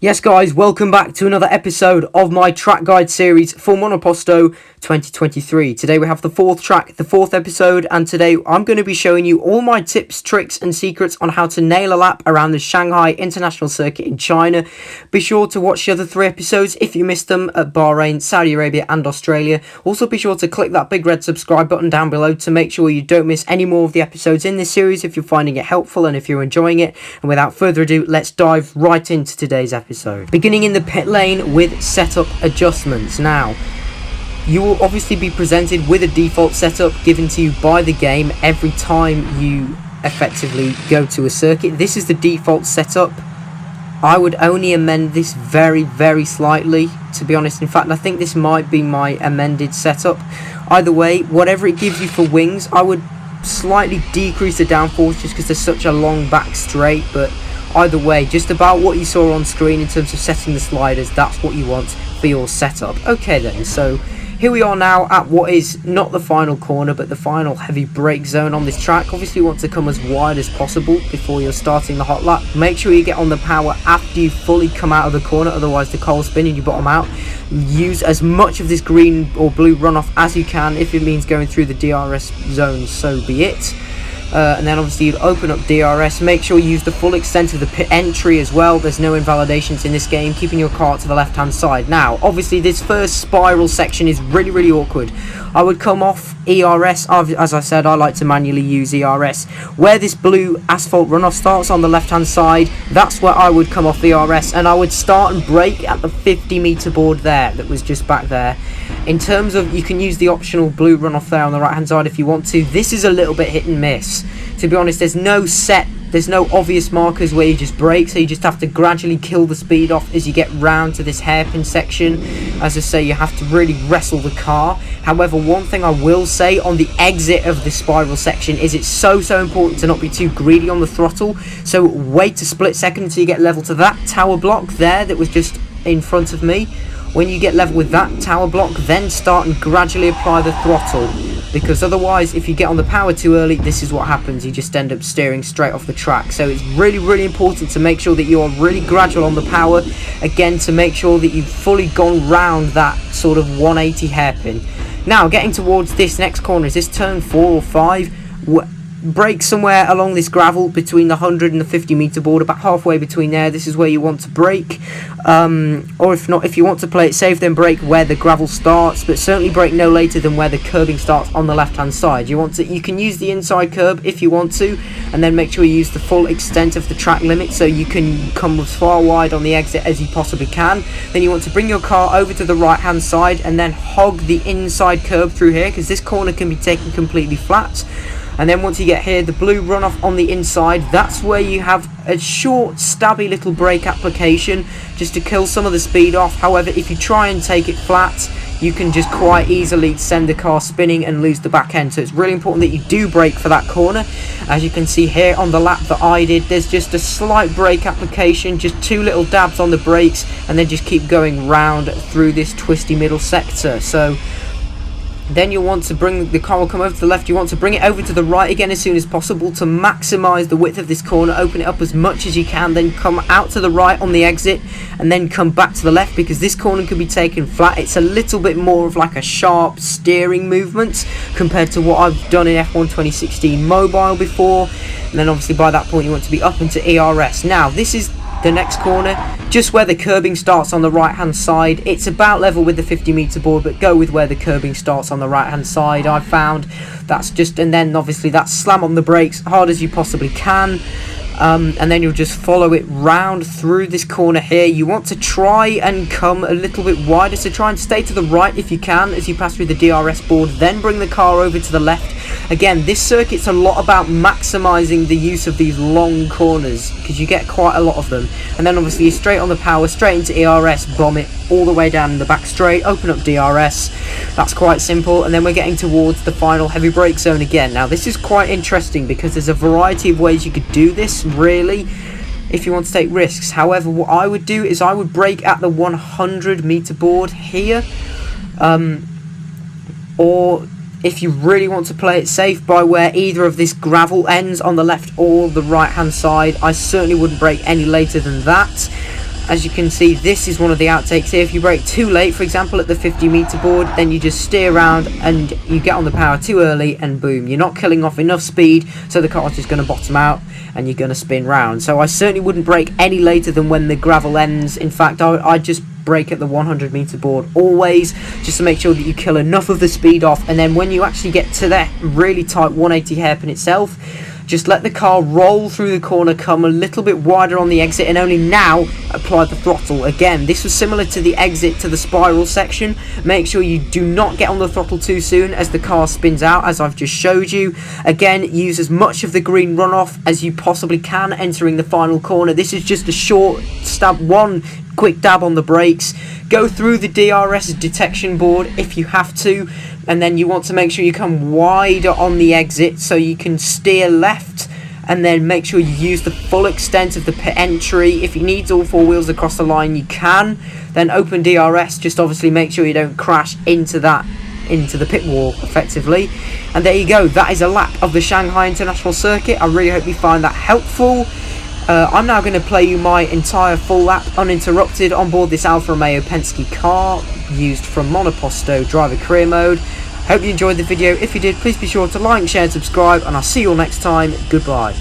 Yes guys, welcome back to another episode of my track guide series for MONOPOSTO 2023. Today we have the fourth track, the fourth episode, and today I'm going to be showing you all my tips, tricks and secrets on how to nail a lap around the Shanghai International Circuit in China. Be sure to watch the other three episodes if you missed them at Bahrain, Saudi Arabia and Australia. Also be sure to click that big red subscribe button down below to make sure you don't miss any more of the episodes in this series if you're finding it helpful and if you're enjoying it. And without further ado, let's dive right into today's episode. Beginning in the pit lane with setup adjustments. Now, you will obviously be presented with a default setup given to you by the game every time you effectively go to a circuit. This is the default setup. I would only amend this very slightly, to be honest. In fact, I think this might be my amended setup. Either way, whatever it gives you for wings, I would slightly decrease the downforce just because there's such a long back straight, but either way, just about what you saw on screen in terms of setting the sliders, that's what you want for your setup. Okay then, so here we are now at what is not the final corner, but the final heavy brake zone on this track. Obviously you want to come as wide as possible before you're starting the hot lap. Make sure you get on the power after you fully come out of the corner, otherwise the car will spin and you bottom out. Use as much of this green or blue runoff as you can. If it means going through the DRS zone, so be it. And then obviously you'd open up DRS. Make sure you use the full extent of the pit entry as well. There's no invalidations in this game, keeping your car to the left hand side. Now obviously this first spiral section is really awkward. I would come off ERS. As I said, I like to manually use ERS. Where this blue asphalt runoff starts on the left hand side, that's where I would come off ERS, and I would start and brake at the 50-meter board there that was just back there. In terms of, you can use the optional blue runoff there on the right hand side if you want to. This is a little bit hit and miss, to be honest. There's no obvious markers where you just brake, so you just have to gradually kill the speed off as you get round to this hairpin section. As I say, you have to really wrestle the car. However, one thing I will say on the exit of the spiral section is it's so important to not be too greedy on the throttle. So wait a split second until you get level to that tower block there that was just in front of me. When you get level with that tower block, then start and gradually apply the throttle, because otherwise if you get on the power too early, this is what happens. You just end up steering straight off the track. So it's really important to make sure that you are really gradual on the power, again, to make sure that you've fully gone round that sort of 180 hairpin. Now getting towards this next corner, is this turn 4 or 5? Brake somewhere along this gravel between the 100 and the 50 meter board, about halfway between there. This is where you want to brake, or if not, if you want to play it safe, then brake where the gravel starts, but certainly brake no later than where the curbing starts on the left hand side. You can use the inside curb if you want to, and then make sure you use the full extent of the track limit so you can come as far wide on the exit as you possibly can. Then you want to bring your car over to the right hand side and then hog the inside curb through here, because this corner can be taken completely flat. And then once you get here, the blue runoff on the inside, that's where you have a short, stabby little brake application just to kill some of the speed off. However, if you try and take it flat, you can just quite easily send the car spinning and lose the back end. So it's really important that you do brake for that corner. As you can see here on the lap that I did, there's just a slight brake application, just 2 little dabs on the brakes, and then just keep going round through this twisty middle sector. So then you'll want to bring the car will come over to the left. You want to bring it over to the right again as soon as possible to maximize the width of this corner. Open it up as much as you can, then come out to the right on the exit and then come back to the left, because this corner can be taken flat. It's a little bit more of like a sharp steering movement compared to what I've done in F1 2016 mobile before. And then obviously by that point you want to be up into ERS. Now this is the next corner, just where the curbing starts on the right hand side. It's about level with the 50 meter board, but go with where the curbing starts on the right hand side. I've found that's just, and then obviously that's slam on the brakes hard as you possibly can. And then you'll just follow it round through this corner here. You want to try and come a little bit wider, so try and stay to the right if you can as you pass through the DRS board, then bring the car over to the left. Again, this circuit's a lot about maximising the use of these long corners, because you get quite a lot of them. And then obviously you're straight on the power, straight into ERS, bomb it all the way down in the back straight, open up DRS. That's quite simple. And then we're getting towards the final heavy brake zone again. Now this is quite interesting because there's a variety of ways you could do this, really, if you want to take risks. However, what I would do is I would brake at the 100 meter board here, or if you really want to play it safe, by where either of this gravel ends on the left or the right hand side. I certainly wouldn't brake any later than that. as you can see, this is one of the outtakes here. If you brake too late, for example at the 50-meter board, then you just steer around and you get on the power too early, and boom, you're not killing off enough speed, so the car's just going to bottom out and you're going to spin round. So I certainly wouldn't brake any later than when the gravel ends. In fact, I'd just brake at the 100-meter board always, just to make sure that you kill enough of the speed off, and then when you actually get to that really tight 180 hairpin itself, just let the car roll through the corner, come a little bit wider on the exit, and only now apply the throttle. Again, this was similar to the exit to the spiral section. Make sure you do not get on the throttle too soon as the car spins out, as I've just showed you. Again, use as much of the green runoff as you possibly can entering the final corner. This is just a short stab, one quick dab on the brakes. Go through the DRS detection board if you have to, and then you want to make sure you come wider on the exit so you can steer left, and then make sure you use the full extent of the pit entry. If you need all four wheels across the line, you can. Then open DRS, just obviously make sure you don't crash into the pit wall effectively. And there you go, that is a lap of the Shanghai International Circuit. I really hope you find that helpful. I'm now going to play you my entire full lap uninterrupted on board this Alfa Romeo Penske car used from Monoposto driver career mode. Hope you enjoyed the video. If you did, please be sure to like, share and subscribe, and I'll see you all next time. Goodbye.